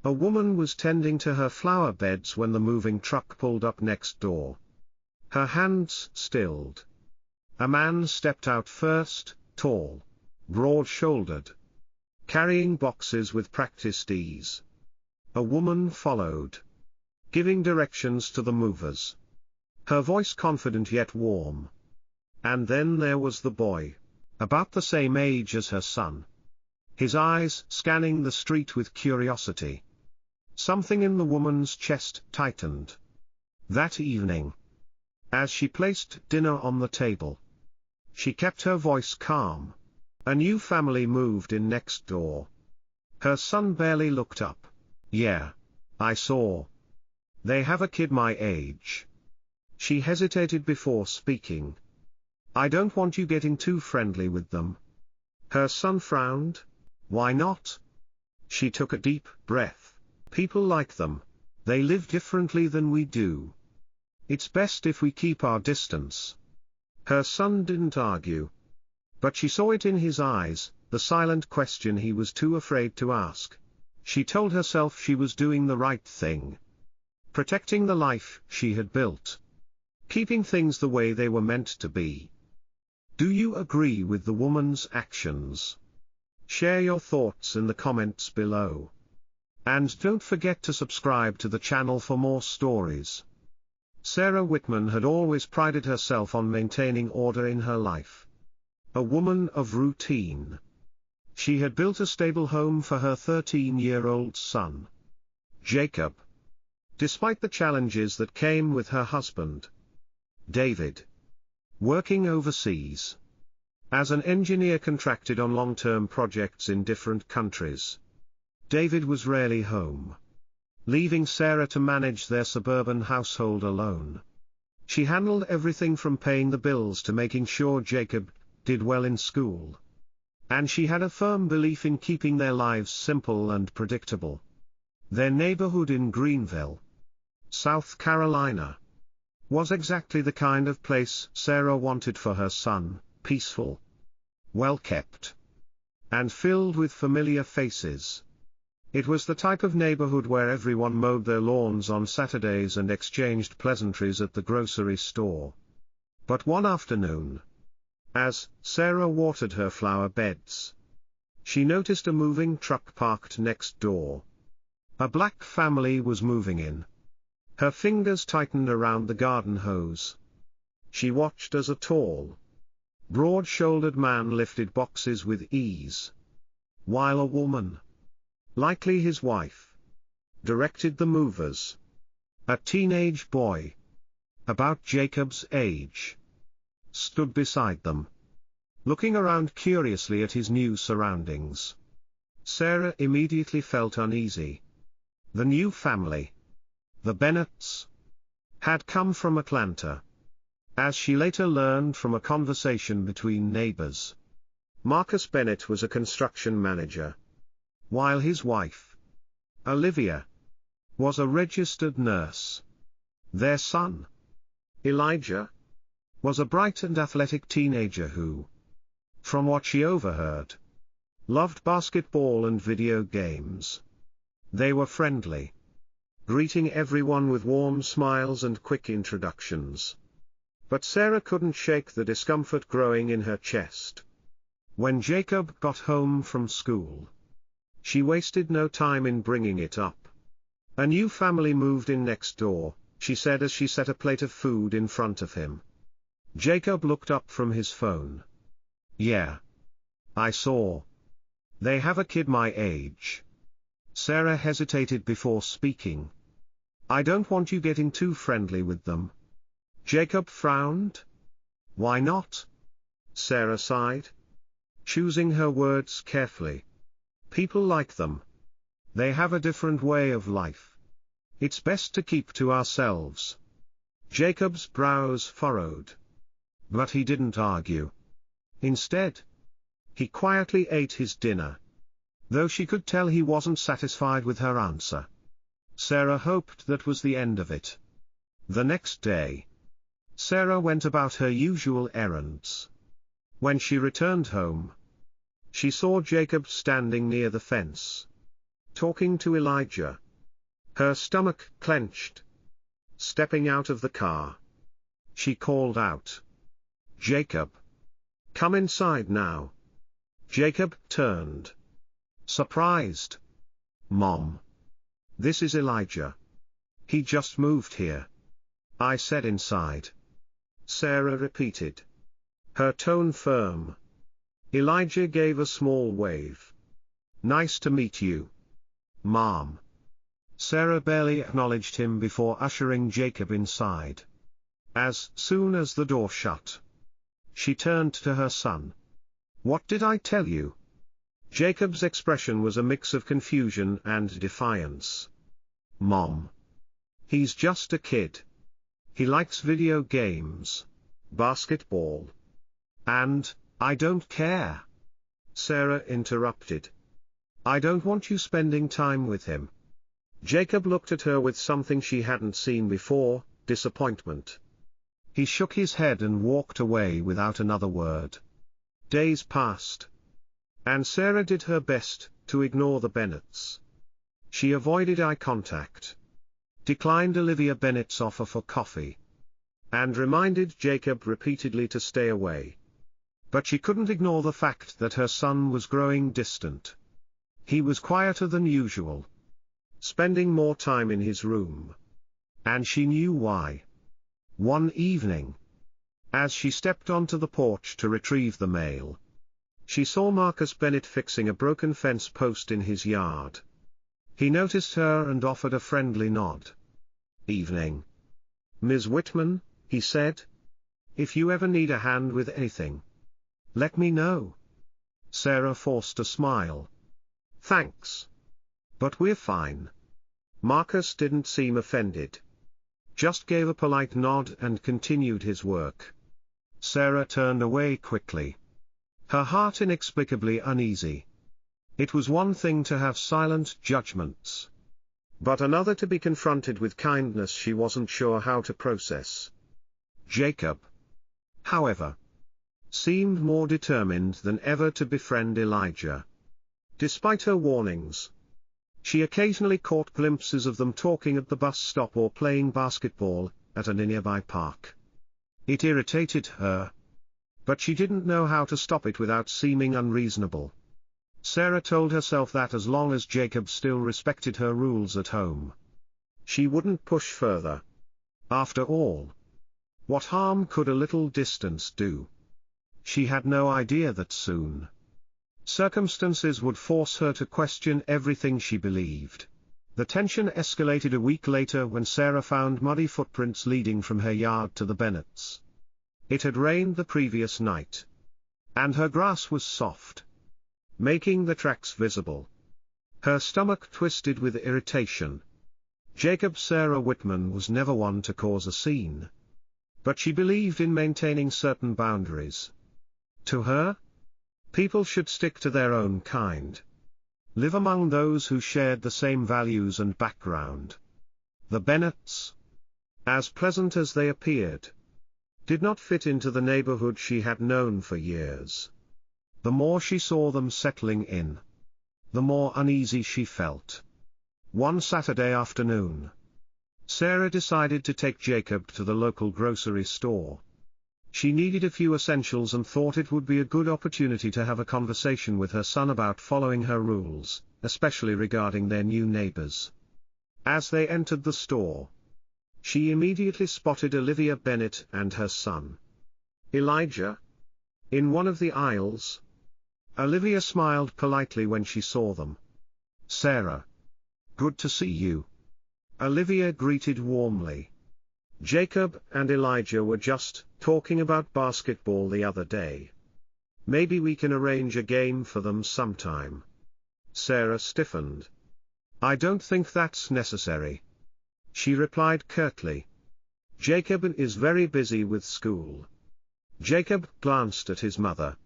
A woman was tending to her flower beds when the moving truck pulled up next door. Her hands stilled. A man stepped out first, tall, broad-shouldered, carrying boxes with practiced ease. A woman followed, giving directions to the movers, her voice confident yet warm. And then there was the boy, about the same age as her son, his eyes scanning the street with curiosity. Something in the woman's chest tightened. That evening, as she placed dinner on the table, she kept her voice calm. A new family moved in next door. Her son barely looked up. "Yeah, I saw. They have a kid my age." She hesitated before speaking. "I don't want you getting too friendly with them." Her son frowned. "Why not?" She took a deep breath. "People like them. They live differently than we do. It's best if we keep our distance." Her son didn't argue. But she saw it in his eyes, the silent question he was too afraid to ask. She told herself she was doing the right thing. Protecting the life she had built. Keeping things the way they were meant to be. Do you agree with the woman's actions? Share your thoughts in the comments below. And don't forget to subscribe to the channel for more stories. Sarah Whitman had always prided herself on maintaining order in her life. A woman of routine. She had built a stable home for her 13-year-old son, Jacob. Despite the challenges that came with her husband, David, working overseas as an engineer contracted on long-term projects in different countries. David was rarely home, leaving Sarah to manage their suburban household alone. She handled everything from paying the bills to making sure Jacob did well in school. And she had a firm belief in keeping their lives simple and predictable. Their neighborhood in Greenville, South Carolina, was exactly the kind of place Sarah wanted for her son, peaceful, well-kept, and filled with familiar faces. It was the type of neighborhood where everyone mowed their lawns on Saturdays and exchanged pleasantries at the grocery store. But one afternoon, as Sarah watered her flower beds, she noticed a moving truck parked next door. A black family was moving in. Her fingers tightened around the garden hose. She watched as a tall, broad-shouldered man lifted boxes with ease, while a woman, likely his wife, directed the movers. A teenage boy, about Jacob's age, stood beside them, looking around curiously at his new surroundings. Sarah immediately felt uneasy. The new family, the Bennetts, had come from Atlanta. As she later learned from a conversation between neighbors, Marcus Bennett was a construction manager, while his wife, Olivia, was a registered nurse. Their son, Elijah, was a bright and athletic teenager who, from what she overheard, loved basketball and video games. They were friendly, greeting everyone with warm smiles and quick introductions. But Sarah couldn't shake the discomfort growing in her chest. When Jacob got home from school, she wasted no time in bringing it up. A new family moved in next door, she said as she set a plate of food in front of him. Jacob looked up from his phone. "Yeah, I saw. They have a kid my age." Sarah hesitated before speaking. "I don't want you getting too friendly with them." Jacob frowned. "Why not?" Sarah sighed, choosing her words carefully. "People like them. They have a different way of life. It's best to keep to ourselves." Jacob's brows furrowed. But he didn't argue. Instead, he quietly ate his dinner, though she could tell he wasn't satisfied with her answer. Sarah hoped that was the end of it. The next day, Sarah went about her usual errands. When she returned home, she saw Jacob standing near the fence. talking to Elijah. Her stomach clenched. Stepping out of the car, she called out, "Jacob! Come inside now." Jacob turned. Surprised. "Mom. This is Elijah. He just moved here." "I said inside," Sarah repeated, her tone firm. Elijah gave a small wave. "Nice to meet you, Mom." Sarah barely acknowledged him before ushering Jacob inside. As soon as the door shut, she turned to her son. "What did I tell you?" Jacob's expression was a mix of confusion and defiance. "Mom. He's just a kid. He likes video games, basketball. And, I don't care." Sarah interrupted. "I don't want you spending time with him." Jacob looked at her with something she hadn't seen before, disappointment. He shook his head and walked away without another word. Days passed, and Sarah did her best to ignore the Bennets. She avoided eye contact, declined Olivia Bennett's offer for coffee, and reminded Jacob repeatedly to stay away. But she couldn't ignore the fact that her son was growing distant. He was quieter than usual, spending more time in his room. And she knew why. One evening, as she stepped onto the porch to retrieve the mail, she saw Marcus Bennett fixing a broken fence post in his yard. He noticed her and offered a friendly nod. "Evening, Ms. Whitman," he said. "If you ever need a hand with anything, let me know." Sarah forced a smile. "Thanks. But we're fine." Marcus didn't seem offended. Just gave a polite nod and continued his work. Sarah turned away quickly, her heart inexplicably uneasy. It was one thing to have silent judgments, but another to be confronted with kindness she wasn't sure how to process. Jacob, however, seemed more determined than ever to befriend Elijah. Despite her warnings, she occasionally caught glimpses of them talking at the bus stop or playing basketball at a nearby park. It irritated her, but she didn't know how to stop it without seeming unreasonable. Sarah told herself that as long as Jacob still respected her rules at home, she wouldn't push further. After all, what harm could a little distance do? She had no idea that soon circumstances would force her to question everything she believed. The tension escalated a week later when Sarah found muddy footprints leading from her yard to the Bennets'. It had rained the previous night, and her grass was soft, making the tracks visible. Her stomach twisted with irritation. Jacob Sarah Whitman was never one to cause a scene, but she believed in maintaining certain boundaries. To her, people should stick to their own kind, live among those who shared the same values and background. The Bennets, as pleasant as they appeared, did not fit into the neighborhood she had known for years. The more she saw them settling in, the more uneasy she felt. One Saturday afternoon, Sarah decided to take Jacob to the local grocery store. She needed a few essentials and thought it would be a good opportunity to have a conversation with her son about following her rules, especially regarding their new neighbors. As they entered the store, she immediately spotted Olivia Bennett and her son, Elijah, in one of the aisles. Olivia smiled politely when she saw them. "Sarah, good to see you," Olivia greeted warmly. "Jacob and Elijah were just talking about basketball the other day. Maybe we can arrange a game for them sometime." Sarah stiffened. "I don't think that's necessary," she replied curtly. "Jacob is very busy with school." Jacob glanced at his mother,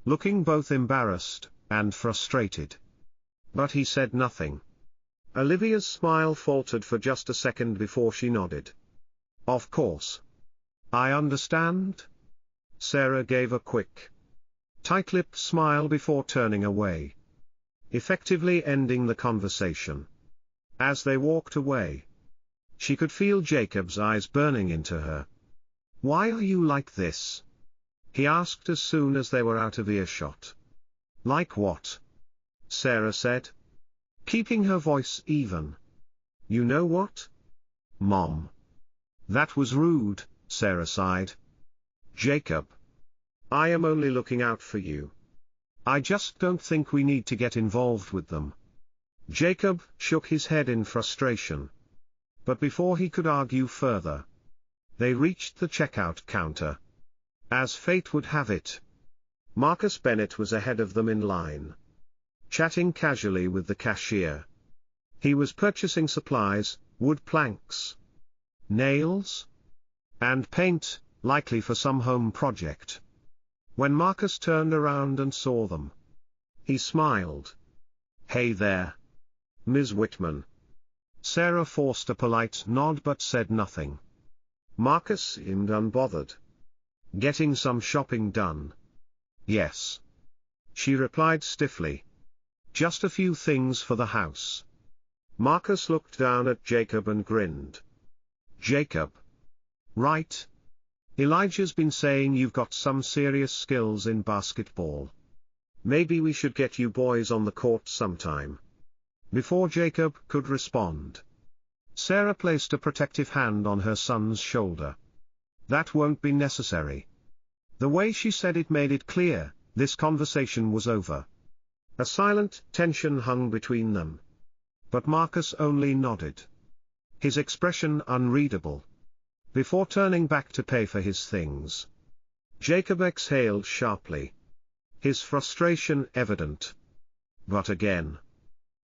looking both embarrassed and frustrated. But he said nothing. Olivia's smile faltered for just a second before she nodded. "Of course. I understand." Sarah gave a quick, tight-lipped smile before turning away. effectively ending the conversation. As they walked away, she could feel Jacob's eyes burning into her. "Why are you like this?" he asked as soon as they were out of earshot. "Like what?" Sarah said, keeping her voice even. "You know what, Mom? That was rude," Sarah sighed. "Jacob, I am only looking out for you. I just don't think we need to get involved with them." Jacob shook his head in frustration. But before he could argue further, they reached the checkout counter. As fate would have it, Marcus Bennett was ahead of them in line, chatting casually with the cashier. He was purchasing supplies, wood planks, nails, and paint, likely for some home project. When Marcus turned around and saw them, he smiled. "Hey there, Ms. Whitman." Sarah forced a polite nod but said nothing. Marcus seemed unbothered. "Getting some shopping done?" "Yes," she replied stiffly. "Just a few things for the house." Marcus looked down at Jacob and grinned. "Jacob. Right. Elijah's been saying you've got some serious skills in basketball. Maybe we should get you boys on the court sometime." Before Jacob could respond, Sarah placed a protective hand on her son's shoulder. "That won't be necessary." The way she said it made it clear, this conversation was over. A silent tension hung between them. But Marcus only nodded, his expression unreadable. Before turning back to pay for his things, Jacob exhaled sharply, his frustration evident. But again,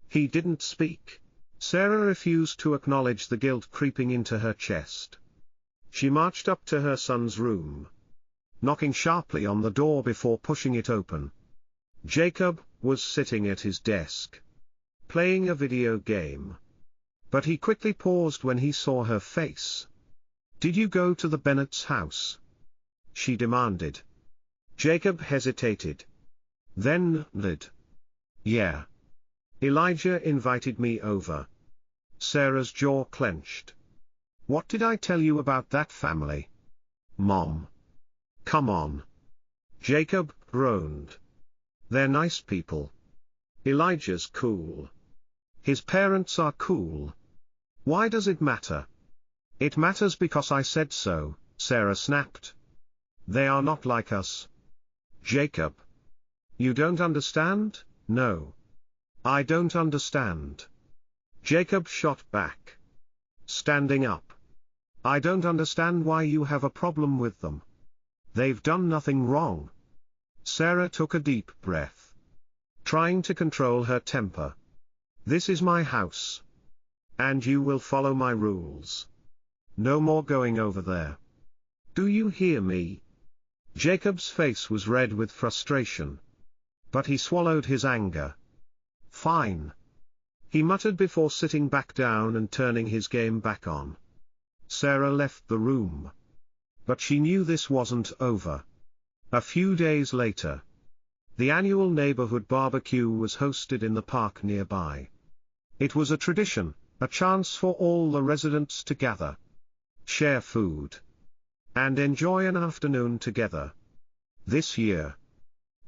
he didn't speak. Sarah refused to acknowledge the guilt creeping into her chest. She marched up to her son's room, knocking sharply on the door before pushing it open. Jacob was sitting at his desk, playing a video game. But he quickly paused when he saw her face. "Did you go to the Bennett's house?" she demanded. Jacob hesitated, then nodded. "Yeah. Elijah invited me over." Sarah's jaw clenched. "What did I tell you about that family, Mom? Come on." Jacob groaned. "They're nice people. Elijah's cool. His parents are cool. Why does it matter?" "It matters because I said so," Sarah snapped. "They are not like us." "Jacob. You don't understand?" "No. I don't understand." Jacob shot back, standing up. "I don't understand why you have a problem with them. They've done nothing wrong." Sarah took a deep breath, trying to control her temper. "This is my house, and you will follow my rules. No more going over there. Do you hear me?" Jacob's face was red with frustration, but he swallowed his anger. "Fine," he muttered before sitting back down and turning his game back on. Sarah left the room, but she knew this wasn't over. A few days later, the annual neighborhood barbecue was hosted in the park nearby. It was a tradition, a chance for all the residents to gather, share food, and enjoy an afternoon together. This year,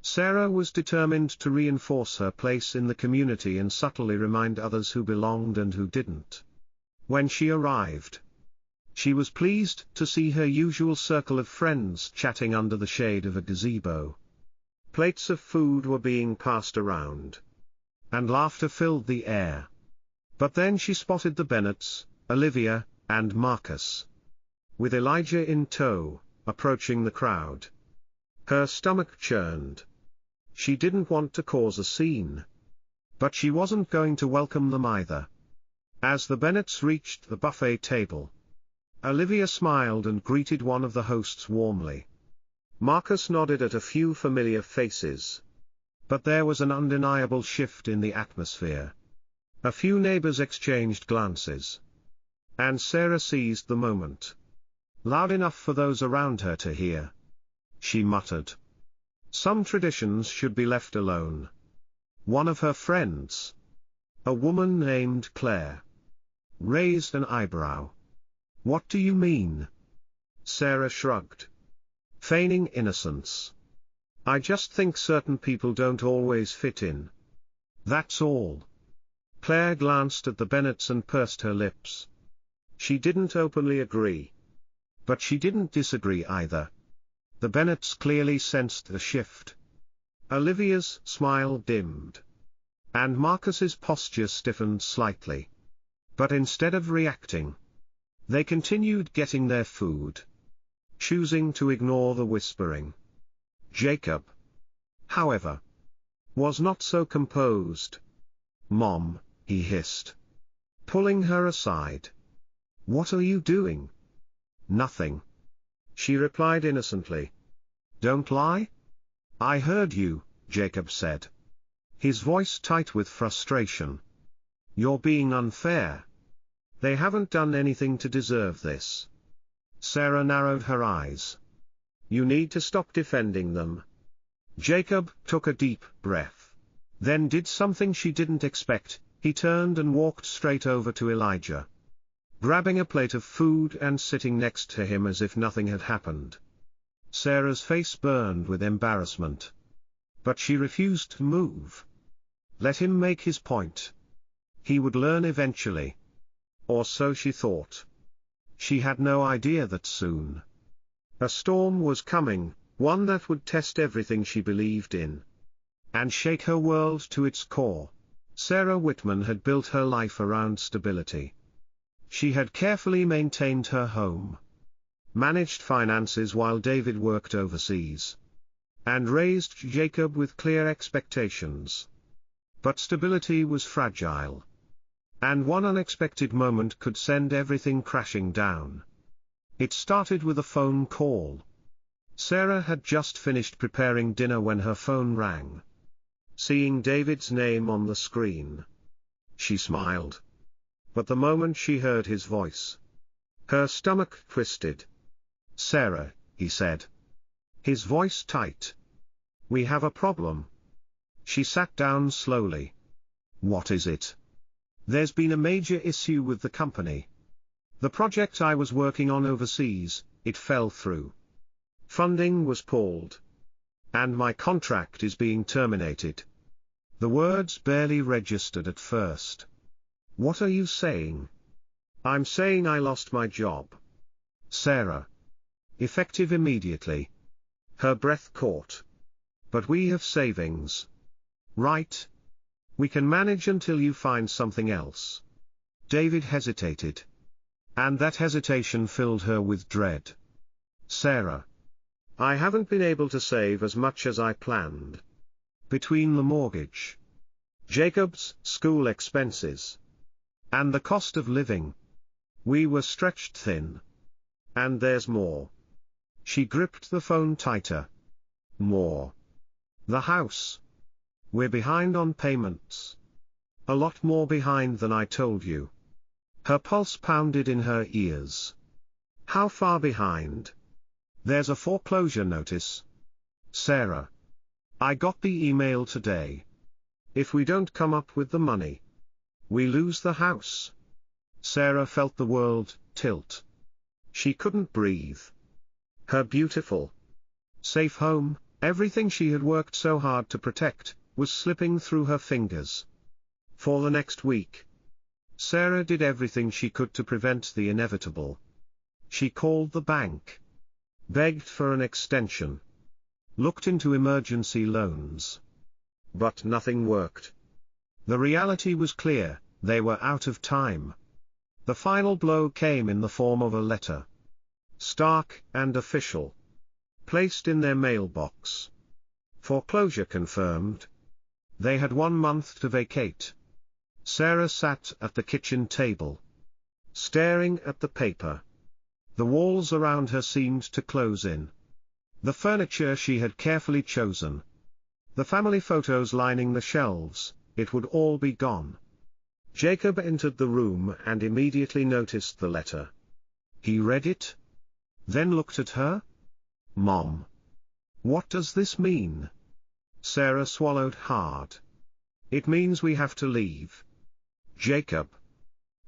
Sarah was determined to reinforce her place in the community and subtly remind others who belonged and who didn't. When she arrived, she was pleased to see her usual circle of friends chatting under the shade of a gazebo. Plates of food were being passed around, and laughter filled the air. But then she spotted the Bennetts, Olivia, and Marcus, with Elijah in tow, approaching the crowd. Her stomach churned. She didn't want to cause a scene, but she wasn't going to welcome them either. As the Bennetts reached the buffet table, Olivia smiled and greeted one of the hosts warmly. Marcus nodded at a few familiar faces. But there was an undeniable shift in the atmosphere. A few neighbors exchanged glances, and Sarah seized the moment. Loud enough for those around her to hear, she muttered, "Some traditions should be left alone." One of her friends, a woman named Claire, raised an eyebrow. What do you mean? Sarah shrugged, feigning innocence. I just think certain people don't always fit in. That's all. Claire glanced at the Bennets and pursed her lips. She didn't openly agree. But she didn't disagree either. The Bennets clearly sensed the shift. Olivia's smile dimmed. And Marcus's posture stiffened slightly. But instead of reacting, they continued getting their food, choosing to ignore the whispering. Jacob, however, was not so composed. Mom, he hissed, pulling her aside. What are you doing? Nothing. She replied innocently. Don't lie. I heard you, Jacob said, his voice tight with frustration. You're being unfair. They haven't done anything to deserve this. Sarah narrowed her eyes. You need to stop defending them. Jacob took a deep breath. Then did something she didn't expect. He turned and walked straight over to Elijah, grabbing a plate of food and sitting next to him as if nothing had happened. Sarah's face burned with embarrassment. But she refused to move. Let him make his point. He would learn eventually. Or so she thought. She had no idea that soon a storm was coming, one that would test everything she believed in, and shake her world to its core. Sarah Whitman had built her life around stability. She had carefully maintained her home, managed finances while David worked overseas, and raised Jacob with clear expectations. But stability was fragile. And one unexpected moment could send everything crashing down. It started with a phone call. Sarah had just finished preparing dinner when her phone rang. Seeing David's name on the screen, she smiled. But the moment she heard his voice, her stomach twisted. Sarah, he said, his voice tight. We have a problem. She sat down slowly. What is it? There's been a major issue with the company. The project I was working on overseas, it fell through. Funding was pulled. And my contract is being terminated. The words barely registered at first. What are you saying? I'm saying I lost my job. Sarah. Effective immediately. Her breath caught. But we have savings. Right? We can manage until you find something else. David hesitated. And that hesitation filled her with dread. Sarah. I haven't been able to save as much as I planned. Between the mortgage, Jacob's school expenses, and the cost of living, we were stretched thin. And there's more. She gripped the phone tighter. More. The house. We're behind on payments. A lot more behind than I told you. Her pulse pounded in her ears. How far behind? There's a foreclosure notice. Sarah. I got the email today. If we don't come up with the money, we lose the house. Sarah felt the world tilt. She couldn't breathe. Her beautiful, safe home, everything she had worked so hard to protect, was slipping through her fingers. For the next week, Sarah did everything she could to prevent the inevitable. She called the bank, begged for an extension, looked into emergency loans. But nothing worked. The reality was clear, they were out of time. The final blow came in the form of a letter, stark and official, placed in their mailbox. Foreclosure confirmed. They had 1 month to vacate. Sarah sat at the kitchen table, staring at the paper. The walls around her seemed to close in. The furniture she had carefully chosen, the family photos lining the shelves, it would all be gone. Jacob entered the room and immediately noticed the letter. He read it, then looked at her. Mom. What does this mean? Sarah swallowed hard. It means we have to leave. Jacob.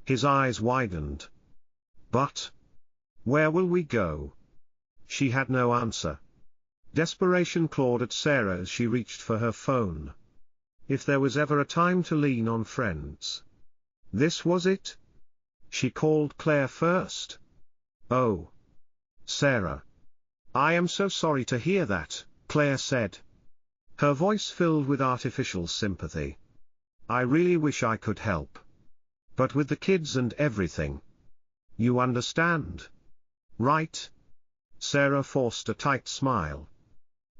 His eyes widened. But where will we go? She had no answer. Desperation clawed at Sarah as she reached for her phone. If there was ever a time to lean on friends, this was it. She called Claire first. "Oh, Sarah. I am so sorry to hear that," Claire said. Her voice filled with artificial sympathy. "I really wish I could help. But with the kids and everything. You understand, right?" Sarah forced a tight smile.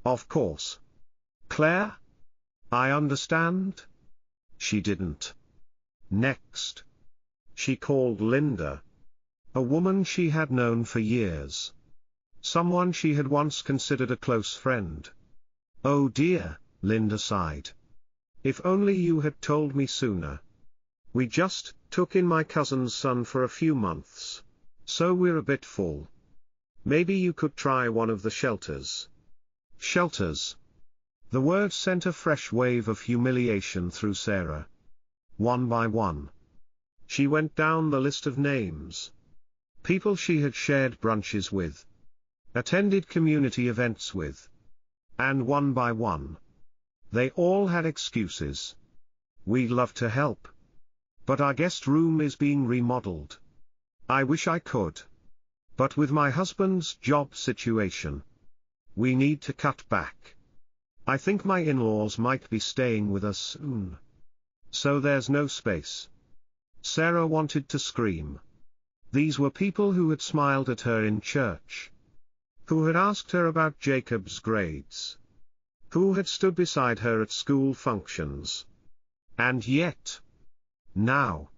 "Of course. Claire? I understand." She didn't. Next. She called Linda. A woman she had known for years. Someone she had once considered a close friend. "Oh dear," Linda sighed. "If only you had told me sooner. We just took in my cousin's son for a few months, so we're a bit full. Maybe you could try one of the shelters." Shelters. The word sent a fresh wave of humiliation through Sarah. One by one, she went down the list of names. People she had shared brunches with, attended community events with. And one by one, they all had excuses. "We'd love to help, but our guest room is being remodeled. I wish I could. But with my husband's job situation, we need to cut back. I think my in-laws might be staying with us soon. So there's no space." Sarah wanted to scream. These were people who had smiled at her in church, who had asked her about Jacob's grades, who had stood beside her at school functions. And yet, now,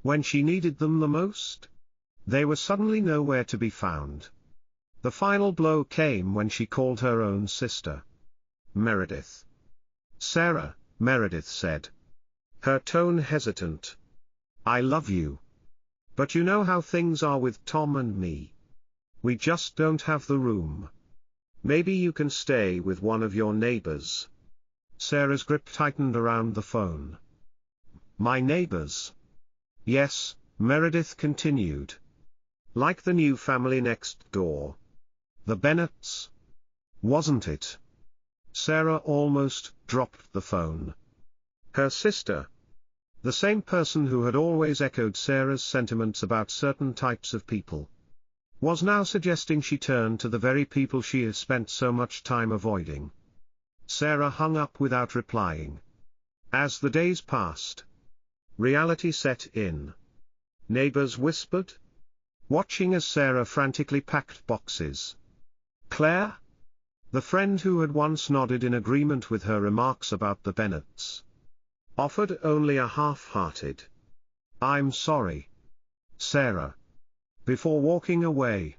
when she needed them the most, they were suddenly nowhere to be found. The final blow came when she called her own sister. "Meredith." "Sarah," Meredith said, her tone hesitant. "I love you. But you know how things are with Tom and me. We just don't have the room. Maybe you can stay with one of your neighbors." Sarah's grip tightened around the phone. "My neighbors?" "Yes," Meredith continued. "Like the new family next door. The Bennetts. Wasn't it?" Sarah almost dropped the phone. Her sister, the same person who had always echoed Sarah's sentiments about certain types of people, was now suggesting she turn to the very people she had spent so much time avoiding. Sarah hung up without replying. As the days passed, reality set in. Neighbors whispered, watching as Sarah frantically packed boxes. Claire, the friend who had once nodded in agreement with her remarks about the Bennetts, offered only a half-hearted "I'm sorry, Sarah," before walking away.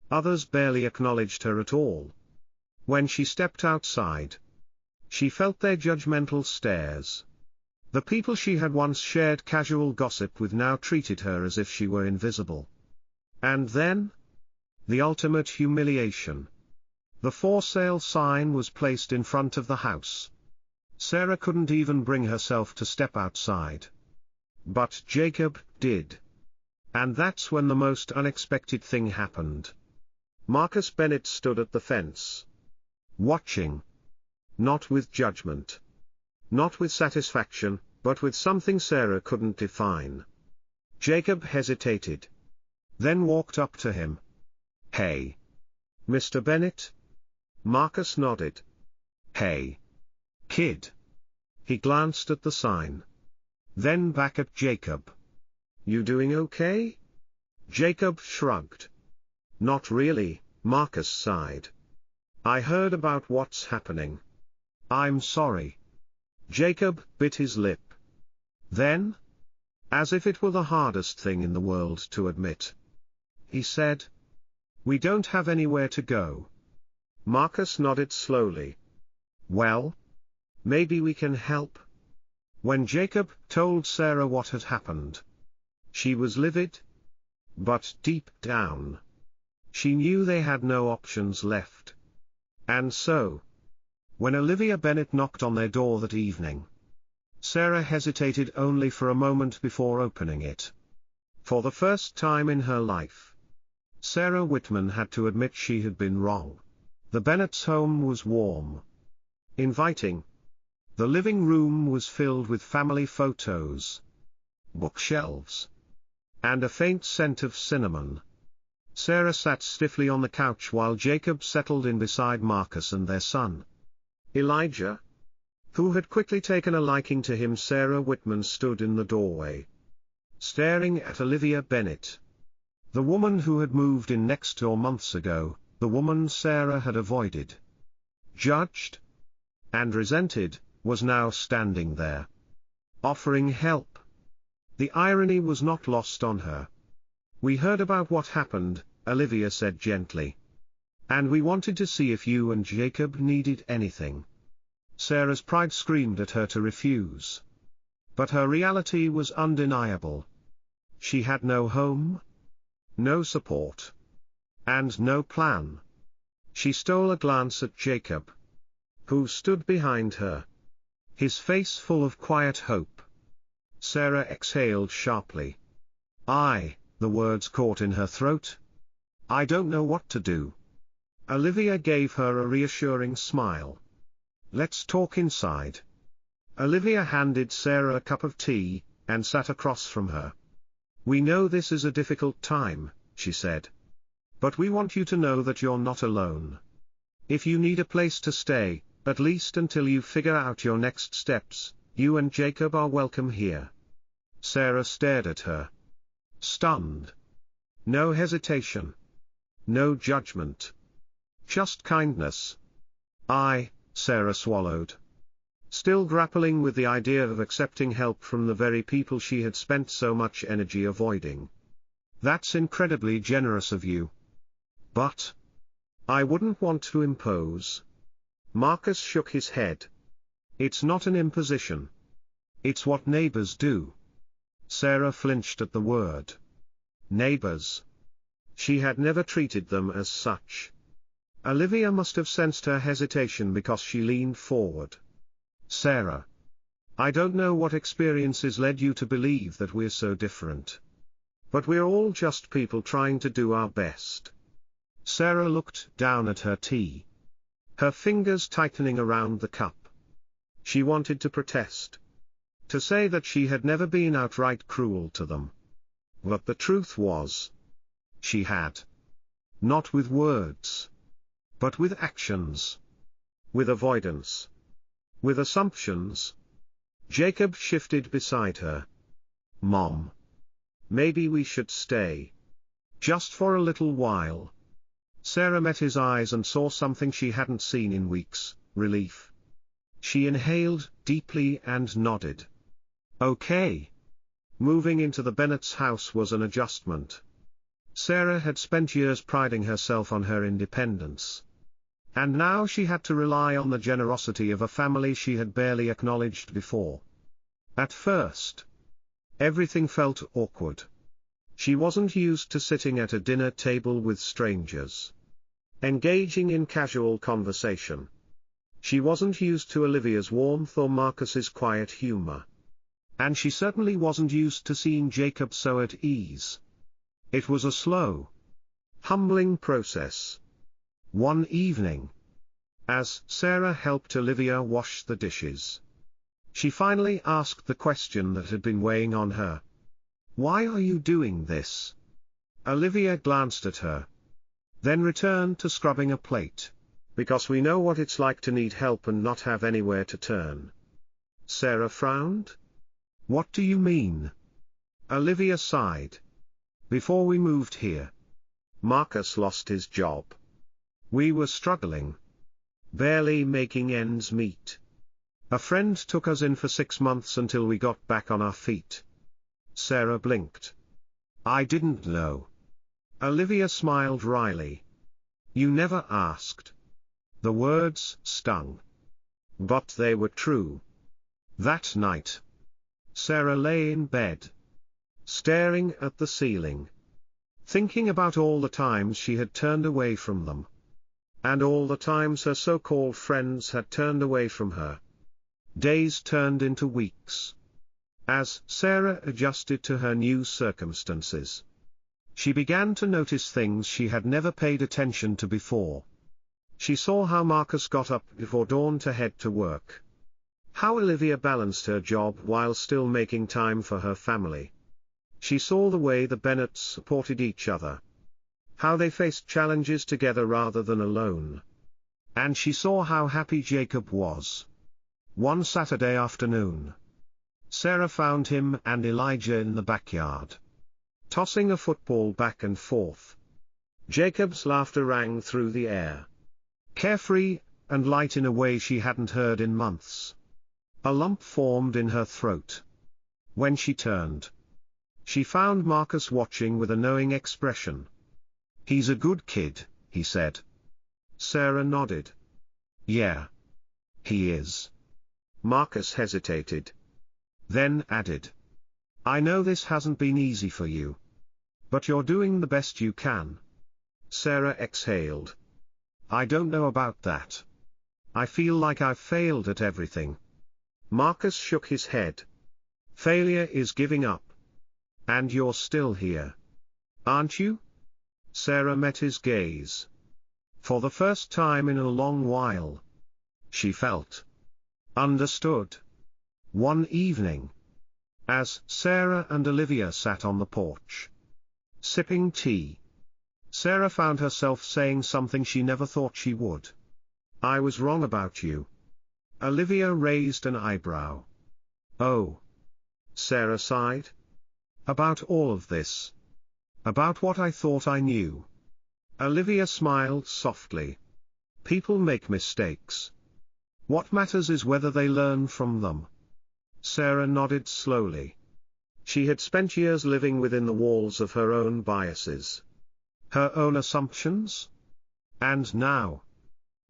Others barely acknowledged her at all. When she stepped outside, she felt their judgmental stares. The people she had once shared casual gossip with now treated her as if she were invisible. And then, the ultimate humiliation. The for sale sign was placed in front of the house. Sarah couldn't even bring herself to step outside. But Jacob did. And that's when the most unexpected thing happened. Marcus Bennett stood at the fence, watching. Not with judgment. Not with satisfaction, but with something Sarah couldn't define. Jacob hesitated, then walked up to him. "Hey, Mr. Bennett?" Marcus nodded. "Hey, kid." He glanced at the sign, then back at Jacob. "You doing okay?" Jacob shrugged. "Not really," Marcus sighed. "I heard about what's happening. I'm sorry." Jacob bit his lip. Then, as if it were the hardest thing in the world to admit, he said, "We don't have anywhere to go." Marcus nodded slowly. "Well, maybe we can help." When Jacob told Sarah what had happened, she was livid. But deep down, she knew they had no options left. And so, when Olivia Bennett knocked on their door that evening, Sarah hesitated only for a moment before opening it. For the first time in her life, Sarah Whitman had to admit she had been wrong. The Bennets' home was warm, inviting. The living room was filled with family photos, bookshelves, and a faint scent of cinnamon. Sarah sat stiffly on the couch while Jacob settled in beside Marcus and their son, Elijah, who had quickly taken a liking to him. Sarah Whitman stood in the doorway, staring at Olivia Bennet. The woman who had moved in next door months ago, the woman Sarah had avoided, judged, and resented, was now standing there, offering help. The irony was not lost on her. "We heard about what happened," Olivia said gently. "And we wanted to see if you and Jacob needed anything." Sarah's pride screamed at her to refuse. But her reality was undeniable. She had no home, no support, and no plan. She stole a glance at Jacob, who stood behind her, his face full of quiet hope. Sarah exhaled sharply. The words caught in her throat. "I don't know what to do." Olivia gave her a reassuring smile. "Let's talk inside." Olivia handed Sarah a cup of tea, and sat across from her. "We know this is a difficult time," she said. "But we want you to know that you're not alone. If you need a place to stay, at least until you figure out your next steps, you and Jacob are welcome here." Sarah stared at her, stunned. No hesitation, no judgment, just kindness. Sarah swallowed, still grappling with the idea of accepting help from the very people she had spent so much energy avoiding. "That's incredibly generous of you. But I wouldn't want to impose." Marcus shook his head. "It's not an imposition. It's what neighbors do." Sarah flinched at the word. Neighbors. She had never treated them as such. Olivia must have sensed her hesitation because she leaned forward. "Sarah, I don't know what experiences led you to believe that we're so different. But we're all just people trying to do our best." Sarah looked down at her tea, her fingers tightening around the cup. She wanted to protest, to say that she had never been outright cruel to them. But the truth was, she had. Not with words, but with actions, with avoidance, with assumptions. Jacob shifted beside her. "Mom, maybe we should stay. Just for a little while." Sarah met his eyes and saw something she hadn't seen in weeks: relief. She inhaled deeply and nodded. "Okay." Moving into the Bennets' house was an adjustment. Sarah had spent years priding herself on her independence. And now she had to rely on the generosity of a family she had barely acknowledged before. At first, everything felt awkward. She wasn't used to sitting at a dinner table with strangers, engaging in casual conversation. She wasn't used to Olivia's warmth or Marcus's quiet humor. And she certainly wasn't used to seeing Jacob so at ease. It was a slow, humbling process. One evening, as Sarah helped Olivia wash the dishes, she finally asked the question that had been weighing on her. "Why are you doing this?" Olivia glanced at her, then returned to scrubbing a plate. "Because we know what it's like to need help and not have anywhere to turn." Sarah frowned. "What do you mean?" Olivia sighed. "Before we moved here, Marcus lost his job. We were struggling, barely making ends meet. A friend took us in for 6 months until we got back on our feet." Sarah blinked. "I didn't know." Olivia smiled wryly. "You never asked." The words stung, but they were true. That night, Sarah lay in bed, staring at the ceiling, thinking about all the times she had turned away from them, and all the times her so-called friends had turned away from her. Days turned into weeks. As Sarah adjusted to her new circumstances, she began to notice things she had never paid attention to before. She saw how Marcus got up before dawn to head to work. How Olivia balanced her job while still making time for her family. She saw the way the Bennetts supported each other. How they faced challenges together rather than alone. And she saw how happy Jacob was. One Saturday afternoon, Sarah found him and Elijah in the backyard, tossing a football back and forth. Jacob's laughter rang through the air, carefree and light in a way she hadn't heard in months. A lump formed in her throat. When she turned, she found Marcus watching with a knowing expression. "He's a good kid," he said. Sarah nodded. "Yeah. He is." Marcus hesitated. Then added, "I know this hasn't been easy for you. But you're doing the best you can." Sarah exhaled. "I don't know about that. I feel like I've failed at everything." Marcus shook his head. "Failure is giving up. And you're still here. Aren't you?" Sarah met his gaze. For the first time in a long while, she felt understood. One evening, as Sarah and Olivia sat on the porch, sipping tea, Sarah found herself saying something she never thought she would. "I was wrong about you." Olivia raised an eyebrow. "Oh." Sarah sighed. "About all of this. About what I thought I knew." Olivia smiled softly. "People make mistakes. What matters is whether they learn from them." Sarah nodded slowly. She had spent years living within the walls of her own biases, her own assumptions. And now,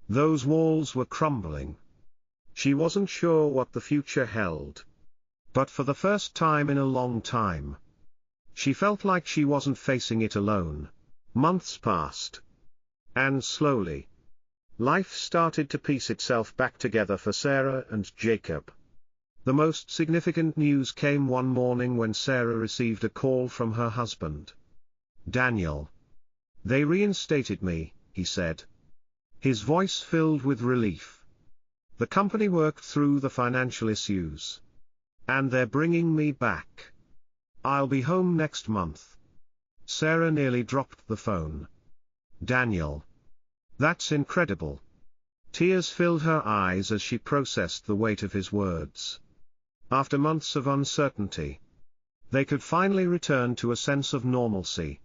those walls were crumbling. She wasn't sure what the future held. But for the first time in a long time, she felt like she wasn't facing it alone. Months passed. And slowly, life started to piece itself back together for Sarah and Jacob. The most significant news came one morning when Sarah received a call from her husband. "Daniel. They reinstated me," he said, his voice filled with relief. "The company worked through the financial issues. And they're bringing me back. I'll be home next month." Sarah nearly dropped the phone. "Daniel. That's incredible." Tears filled her eyes as she processed the weight of his words. After months of uncertainty, they could finally return to a sense of normalcy.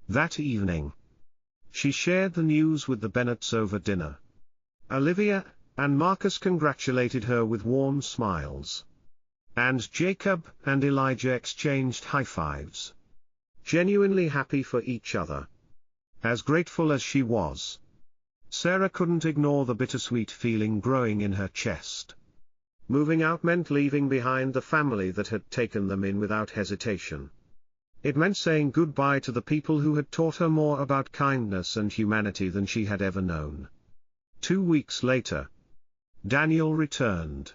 That evening, she shared the news with the Bennetts over dinner. Olivia and Marcus congratulated her with warm smiles. And Jacob and Elijah exchanged high fives. Genuinely happy for each other. As grateful as she was, Sarah couldn't ignore the bittersweet feeling growing in her chest. Moving out meant leaving behind the family that had taken them in without hesitation. It meant saying goodbye to the people who had taught her more about kindness and humanity than she had ever known. 2 weeks later, Daniel returned.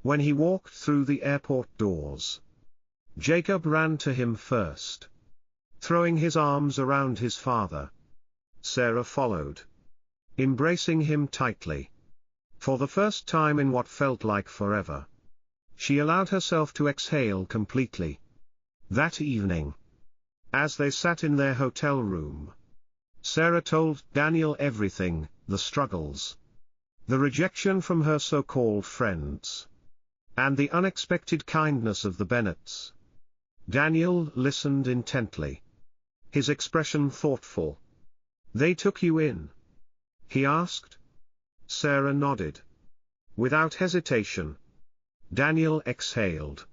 When he walked through the airport doors, Jacob ran to him first, throwing his arms around his father. Sarah followed, embracing him tightly. For the first time in what felt like forever, she allowed herself to exhale completely. That evening, as they sat in their hotel room, Sarah told Daniel everything: the struggles, the rejection from her so-called friends, and the unexpected kindness of the Bennetts. Daniel listened intently, his expression thoughtful. "They took you in?" he asked. Sarah nodded. Without hesitation, Daniel exhaled.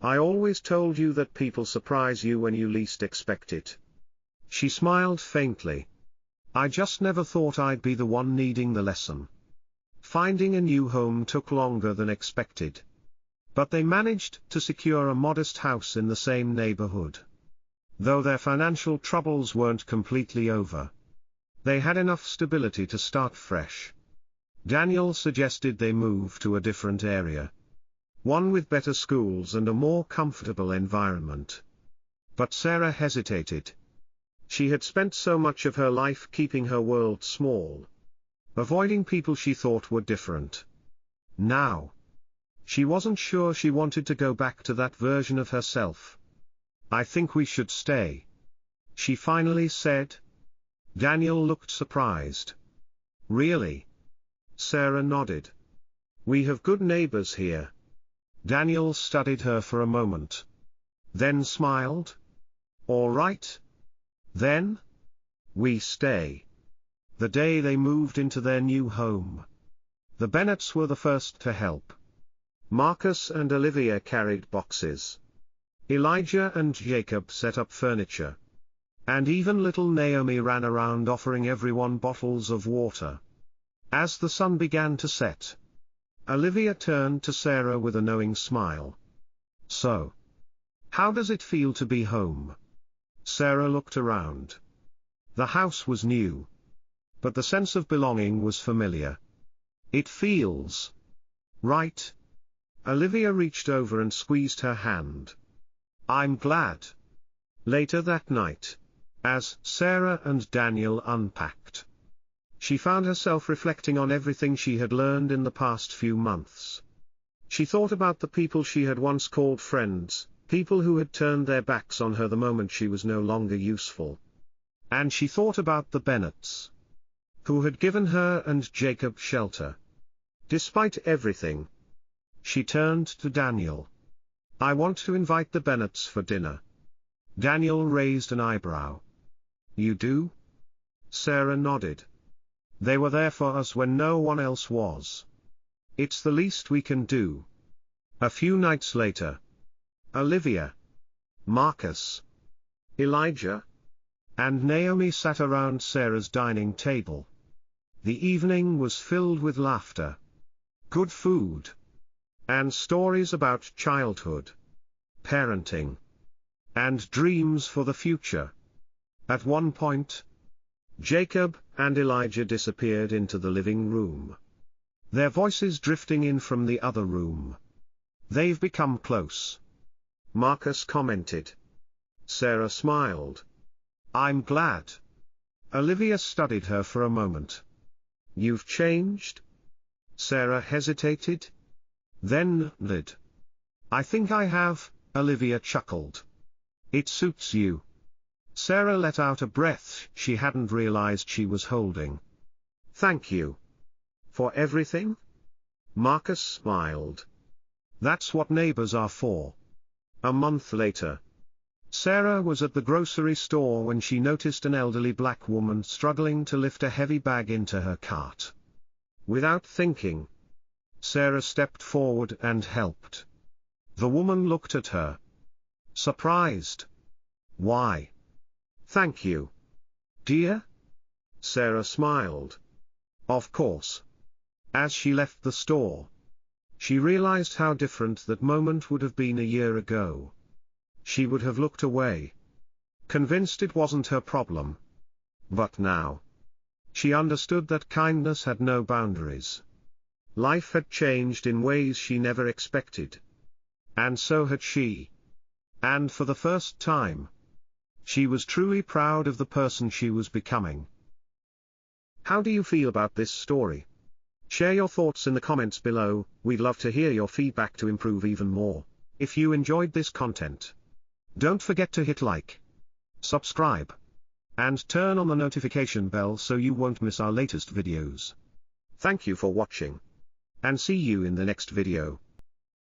"I always told you that people surprise you when you least expect it." She smiled faintly. "I just never thought I'd be the one needing the lesson." Finding a new home took longer than expected. But they managed to secure a modest house in the same neighborhood. Though their financial troubles weren't completely over, they had enough stability to start fresh. Daniel suggested they move to a different area. One with better schools and a more comfortable environment. But Sarah hesitated. She had spent so much of her life keeping her world small, avoiding people she thought were different. Now, she wasn't sure she wanted to go back to that version of herself. "I think we should stay," she finally said. Daniel looked surprised. "Really?" Sarah nodded. "We have good neighbors here." Daniel studied her for a moment. Then smiled. "All right. Then, we stay." The day they moved into their new home, the Bennetts were the first to help. Marcus and Olivia carried boxes. Elijah and Jacob set up furniture. And even little Naomi ran around offering everyone bottles of water. As the sun began to set, Olivia turned to Sarah with a knowing smile. "So, how does it feel to be home?" Sarah looked around. The house was new, but the sense of belonging was familiar. "It feels right." Olivia reached over and squeezed her hand. "I'm glad." Later that night, as Sarah and Daniel unpacked, she found herself reflecting on everything she had learned in the past few months. She thought about the people she had once called friends, people who had turned their backs on her the moment she was no longer useful. And she thought about the Bennetts, who had given her and Jacob shelter. Despite everything, she turned to Daniel. "I want to invite the Bennetts for dinner." Daniel raised an eyebrow. "You do?" Sarah nodded. "They were there for us when no one else was. It's the least we can do." A few nights later, Olivia, Marcus, Elijah, and Naomi sat around Sarah's dining table. The evening was filled with laughter, good food, and stories about childhood, parenting, and dreams for the future. At one point, Jacob and Elijah disappeared into the living room, their voices drifting in from the other room. "They've become close," Marcus commented. Sarah smiled. "I'm glad." Olivia studied her for a moment. "You've changed?" Sarah hesitated, then nodded. "I think I have," Olivia chuckled. "It suits you." Sarah let out a breath she hadn't realized she was holding. "Thank you. For everything?" Marcus smiled. "That's what neighbors are for." A month later, Sarah was at the grocery store when she noticed an elderly black woman struggling to lift a heavy bag into her cart. Without thinking, Sarah stepped forward and helped. The woman looked at her, surprised. "Why? Thank you, dear." Sarah smiled. "Of course." As she left the store, she realized how different that moment would have been a year ago. She would have looked away, convinced it wasn't her problem. But now, she understood that kindness had no boundaries. Life had changed in ways she never expected. And so had she. And for the first time, she was truly proud of the person she was becoming. How do you feel about this story? Share your thoughts in the comments below. We'd love to hear your feedback to improve even more. If you enjoyed this content, don't forget to hit like, subscribe, and turn on the notification bell so you won't miss our latest videos. Thank you for watching, and see you in the next video.